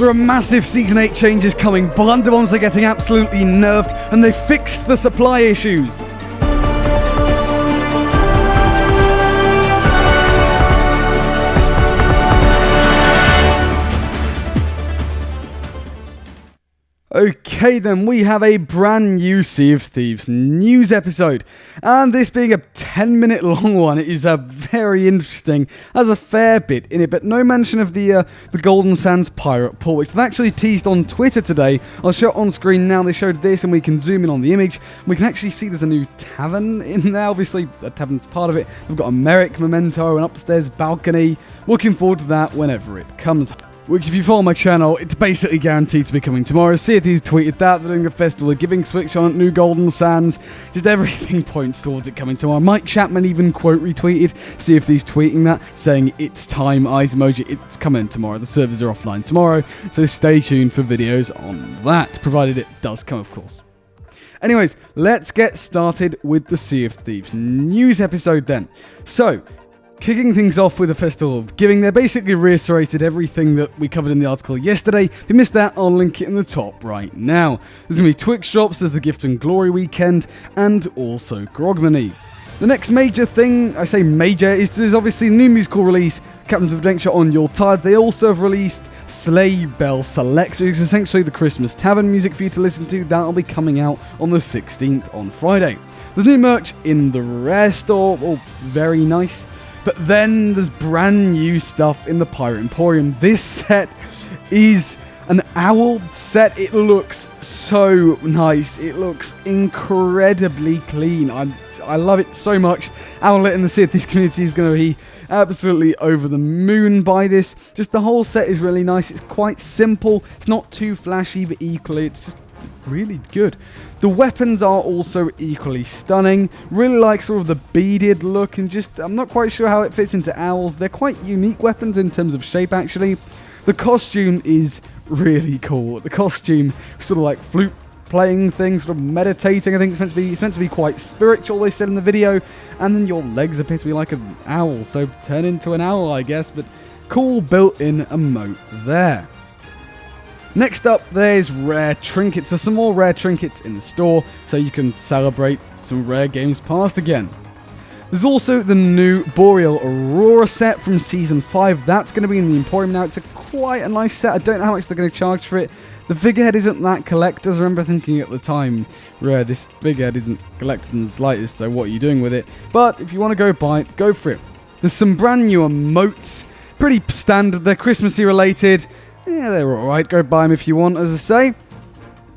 There are massive Season 8 changes coming, Blunderbombs are getting absolutely nerfed, and they fixed the supply issues. Okay then, we have a brand new Sea of Thieves news episode, and this being a 10-minute long one, it is very interesting, has a fair bit in it, but no mention of the Golden Sands pirate pool, which they actually teased on Twitter today. I'll show it on screen now. They showed this, and we can zoom in on the image. We can actually see there's a new tavern in there. Obviously, a tavern's part of it. We've got a Merrick memento, an upstairs balcony. Looking forward to that whenever it comes. Which, if you follow my channel, it's basically guaranteed to be coming tomorrow. See if he's tweeted that. They're doing a festival of giving switch on it, new Golden Sands. Just everything points towards it coming tomorrow. Mike Chapman even quote retweeted. See if he's tweeting that, saying it's time, eyes emoji. It's coming tomorrow. The servers are offline tomorrow. So stay tuned for videos on that, provided it does come, of course. Anyways, let's get started with the Sea of Thieves news episode then. So, kicking things off with a festival of giving, they basically reiterated everything that we covered in the article yesterday. If you missed that, I'll link it in the top right now. There's going to be Twix drops, there's the Gift and Glory weekend, and also Grogmany. The next major thing, I say major, is there's obviously a new musical release, Captains of Adventure on Your Tide. They also have released Sleigh Bell Selects, which is essentially the Christmas tavern music for you to listen to. That'll be coming out on the 16th on Friday. There's new merch in the Rare store, all very nice. But then there's brand new stuff in the Pirate Emporium. This set is an owl set. It looks so nice. It looks incredibly clean. I love it so much. Owlet in the Sea of Thieves community is going to be absolutely over the moon by this. Just the whole set is really nice. It's quite simple. It's not too flashy, but equally it's just really good. The weapons are also equally stunning. Really like sort of the beaded look, and just I'm not quite sure how it fits into owls. They're quite unique weapons in terms of shape actually. The costume is really cool. The costume sort of like flute playing thing, sort of meditating. I think it's meant to be quite spiritual, they said in the video. And then your legs appear to be like an owl, so turn into an owl I guess, but cool built-in emote there. Next up, there's rare trinkets. There's some more rare trinkets in the store, so you can celebrate some rare games past again. There's also the new Boreal Aurora set from Season 5. That's going to be in the Emporium now. It's quite a nice set. I don't know how much they're going to charge for it. The figurehead isn't that collector's. I remember thinking at the time, rare, this figurehead isn't collector's in the slightest, so what are you doing with it? But if you want to go buy it, go for it. There's some brand new emotes. Pretty standard. They're Christmassy related. Yeah, they're alright, go buy them if you want, as I say.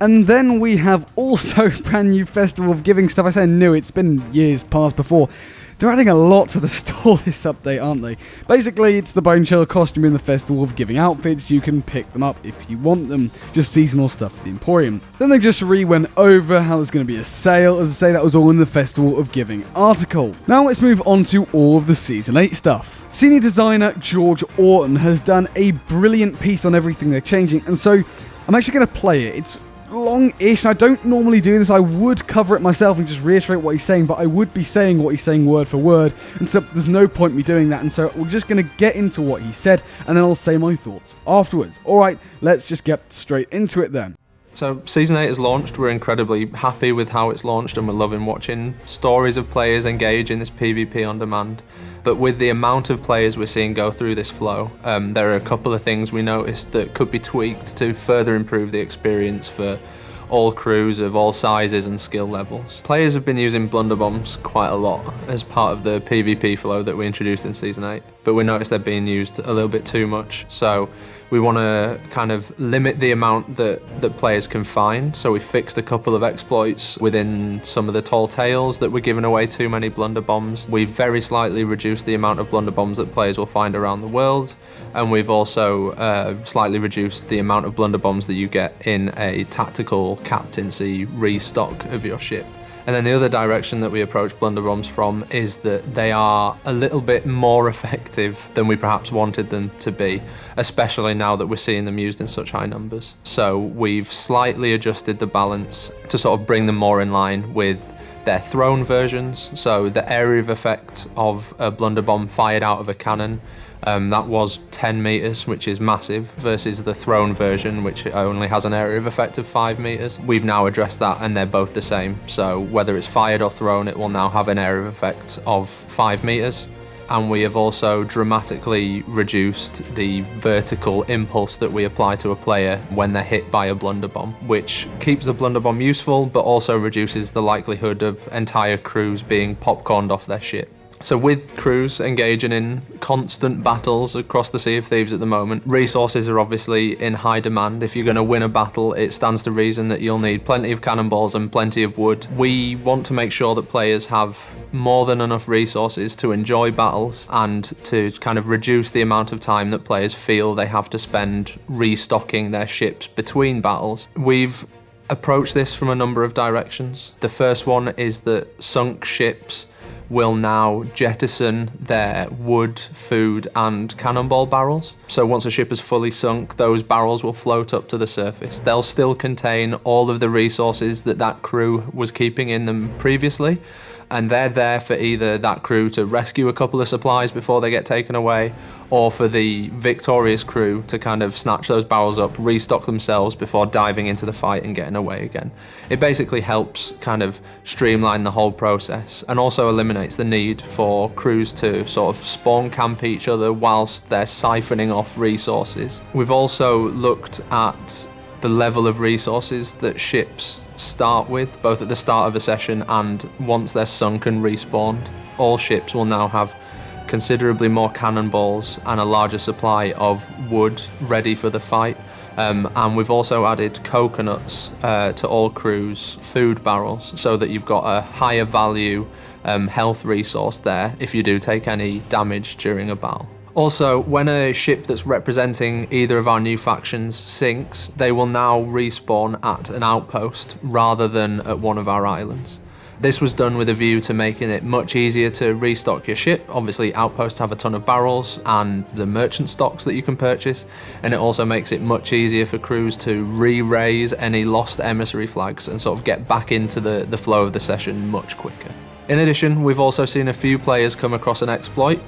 And then we have also brand new Festival of Giving stuff. I say new, it's been years past before. They're adding a lot to the store this update, aren't they? Basically, it's the Bone Chill costume in the Festival of Giving outfits. You can pick them up if you want them. Just seasonal stuff for the Emporium. Then they just went over how there's going to be a sale. As I say, that was all in the Festival of Giving article. Now let's move on to all of the Season 8 stuff. Senior designer George Orton has done a brilliant piece on everything they're changing, and so I'm actually going to play it. It's long-ish, and I don't normally do this. I would cover it myself and just reiterate what he's saying, but I would be saying what he's saying word for word, and so there's no point me doing that, and so we're just going to get into what he said, and then I'll say my thoughts afterwards. Alright, let's just get straight into it then. So Season 8 has launched. We're incredibly happy with how it's launched, and we're loving watching stories of players engage in this PvP on demand. But with the amount of players we're seeing go through this flow, there are a couple of things we noticed that could be tweaked to further improve the experience for all crews of all sizes and skill levels. Players have been using Blunderbombs quite a lot as part of the PvP flow that we introduced in Season 8, but we noticed they're being used a little bit too much, so we want to kind of limit the amount that players can find, so we fixed a couple of exploits within some of the tall tales that were giving away too many Blunderbombs. We've very slightly reduced the amount of Blunderbombs that players will find around the world, and we've also slightly reduced the amount of Blunderbombs that you get in a tactical captaincy restock of your ship. And then the other direction that we approach Blunderbombs from is that they are a little bit more effective than we perhaps wanted them to be, especially now that we're seeing them used in such high numbers. So we've slightly adjusted the balance to sort of bring them more in line with their throne versions. So the area of effect of a Blunderbomb fired out of a cannon That was 10 meters, which is massive, versus the thrown version, which only has an area of effect of 5 meters. We've now addressed that, and they're both the same. So whether it's fired or thrown, it will now have an area of effect of 5 meters. And we have also dramatically reduced the vertical impulse that we apply to a player when they're hit by a blunderbomb, which keeps the blunderbomb useful, but also reduces the likelihood of entire crews being popcorned off their ship. So with crews engaging in constant battles across the Sea of Thieves at the moment, resources are obviously in high demand. If you're going to win a battle, it stands to reason that you'll need plenty of cannonballs and plenty of wood. We want to make sure that players have more than enough resources to enjoy battles and to kind of reduce the amount of time that players feel they have to spend restocking their ships between battles. We've approached this from a number of directions. The first one is that sunk ships will now jettison their wood, food and cannonball barrels. So once a ship is fully sunk, those barrels will float up to the surface. They'll still contain all of the resources that that crew was keeping in them previously, and they're there for either that crew to rescue a couple of supplies before they get taken away, or for the victorious crew to kind of snatch those barrels up, restock themselves before diving into the fight and getting away again. It basically helps kind of streamline the whole process, and also eliminates the need for crews to sort of spawn camp each other whilst they're siphoning off resources. We've also looked at the level of resources that ships start with, both at the start of a session and once they're sunk and respawned. All ships will now have considerably more cannonballs and a larger supply of wood ready for the fight. And we've also added coconuts to all crews' food barrels, so that you've got a higher value health resource there if you do take any damage during a battle. Also, when a ship that's representing either of our new factions sinks, they will now respawn at an outpost rather than at one of our islands. This was done with a view to making it much easier to restock your ship. Obviously, outposts have a ton of barrels and the merchant stocks that you can purchase, and it also makes it much easier for crews to re-raise any lost emissary flags and sort of get back into the flow of the session much quicker. In addition, we've also seen a few players come across an exploit,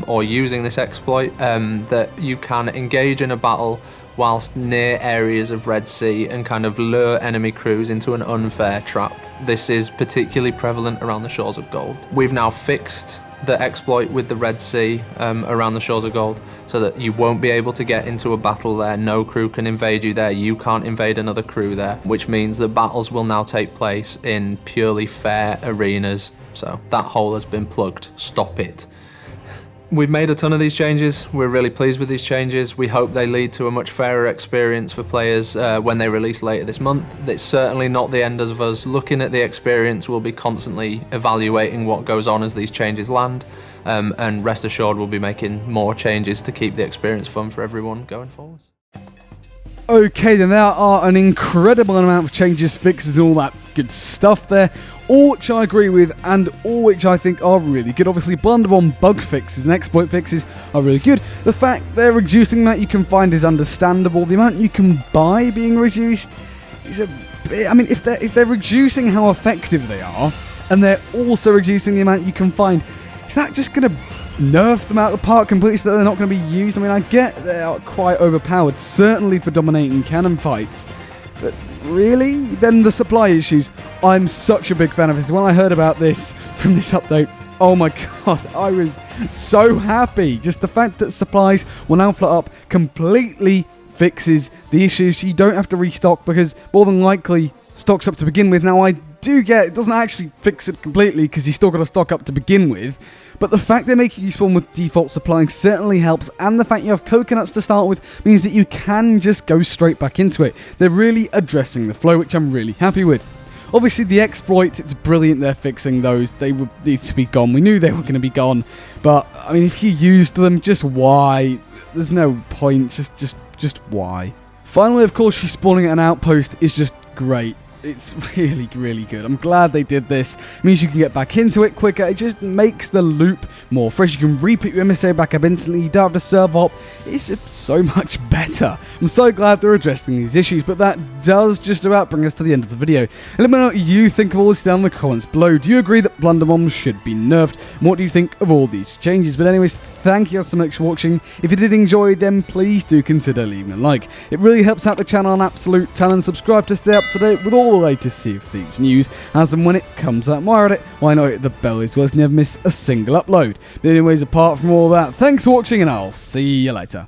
or using this exploit, that you can engage in a battle whilst near areas of Red Sea and kind of lure enemy crews into an unfair trap. This is particularly prevalent around the Shores of Gold. We've now fixed the exploit with the Red Sea around the Shores of Gold, so that you won't be able to get into a battle there. No crew can invade you there. You can't invade another crew there, which means that battles will now take place in purely fair arenas. So that hole has been plugged. Stop it. We've made a ton of these changes. We're really pleased with these changes. We hope they lead to a much fairer experience for players when they release later this month. It's certainly not the end of us looking at the experience. We'll be constantly evaluating what goes on as these changes land, and rest assured we'll be making more changes to keep the experience fun for everyone going forward. Okay, then there are an incredible amount of changes, fixes, and all that good stuff there, all which I agree with and all which I think are really good. Obviously, Blunderbomb bug fixes and exploit fixes are really good. The fact they're reducing the amount you can find is understandable. The amount you can buy being reduced is a bit... I mean, if they're reducing how effective they are, and they're also reducing the amount you can find, is that just going to nerf them out of the park completely so that they're not going to be used? I mean, I get they are quite overpowered, certainly for dominating cannon fights, but really? Then the supply issues. I'm such a big fan of this. When I heard about this from this update, oh my god, I was so happy. Just the fact that supplies will now float up completely fixes the issues. You don't have to restock because more than likely stock's up to begin with. Now I do get it doesn't actually fix it completely because you still got to stock up to begin with, but the fact they're making you spawn with default supplying certainly helps, and the fact you have coconuts to start with means that you can just go straight back into it. They're really addressing the flow, which I'm really happy with. Obviously the exploits, it's brilliant they're fixing those. They would need to be gone. We knew they were going to be gone, but I mean, if you used them, just why? There's no point, just why? Finally, of course, respawning at an outpost is just great. It's really, really good. I'm glad they did this. It means you can get back into it quicker. It just makes the loop more fresh. You can re-put your emissary back up instantly. You don't have to serve hop. It's just so much better. I'm so glad they're addressing these issues, but that does just about bring us to the end of the video. And let me know what you think of all this down in the comments below. Do you agree that Blunderbombs should be nerfed? And what do you think of all these changes? But anyways, thank you so much for watching. If you did enjoy, then please do consider leaving a like. It really helps out the channel an absolute ton, and subscribe to stay up to date with all the latest Sea of Thieves news as and when it comes out. More at it, why not hit the bell as well as never miss a single upload. But anyways, apart from all that, thanks for watching and I'll see you later.